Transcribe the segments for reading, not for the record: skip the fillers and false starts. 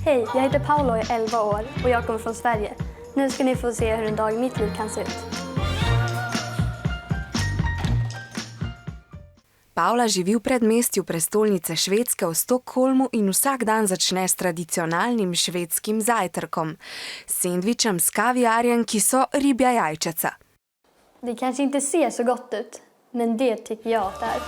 Hej, jag heter Paula och är 11 år och jag kommer från Sverige. Nu ska ni få se hur en dag i mitt liv kan se ut. Paula živi v predmestju prestolnice Švedske v Stockholmu in vsak dan začne s tradicionalnim švedskim zajtrkom. Sendvičem s kaviarjem, ki so ribja jajčeca. Det kanske inte ser så gott ut, men det tycker jag att det är.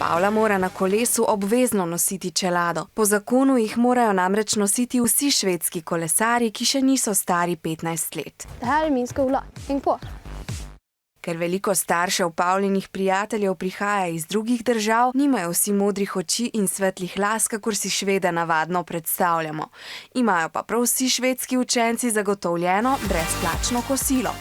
Paula mora na kolesu obvezno nositi čelado. Po zakonu jih morajo namreč nositi vsi švedski kolesarji, ki še niso stari 15 let. Det här är min skola. Häng på. Ker veliko staršev Paulinih prijateljev prihaja iz drugih držav, nimajo vsi modrih oči in svetlih las, kakor si Švede navadno predstavljamo. Imajo pa prav vsi švedski učenci zagotovljeno brezplačno kosilo.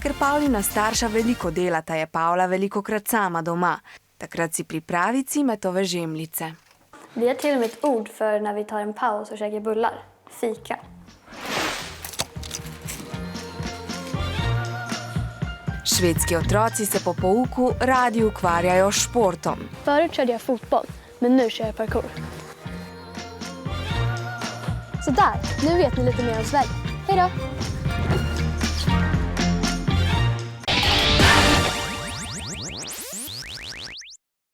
Ker Paulina starša veliko delata, je Paula velikokrat sama doma. Takrat si pripravi cimetove žemljice. Vi har till och med ett ord för när vi tar en paus och käkar bullar. Fika. Švedski otroci se po pouku radi ukvarjajo s športom. Förut körde jag fotboll, men nu kör jag parkour. Så där, nu vet ni lite mer om Sverige. Hej då!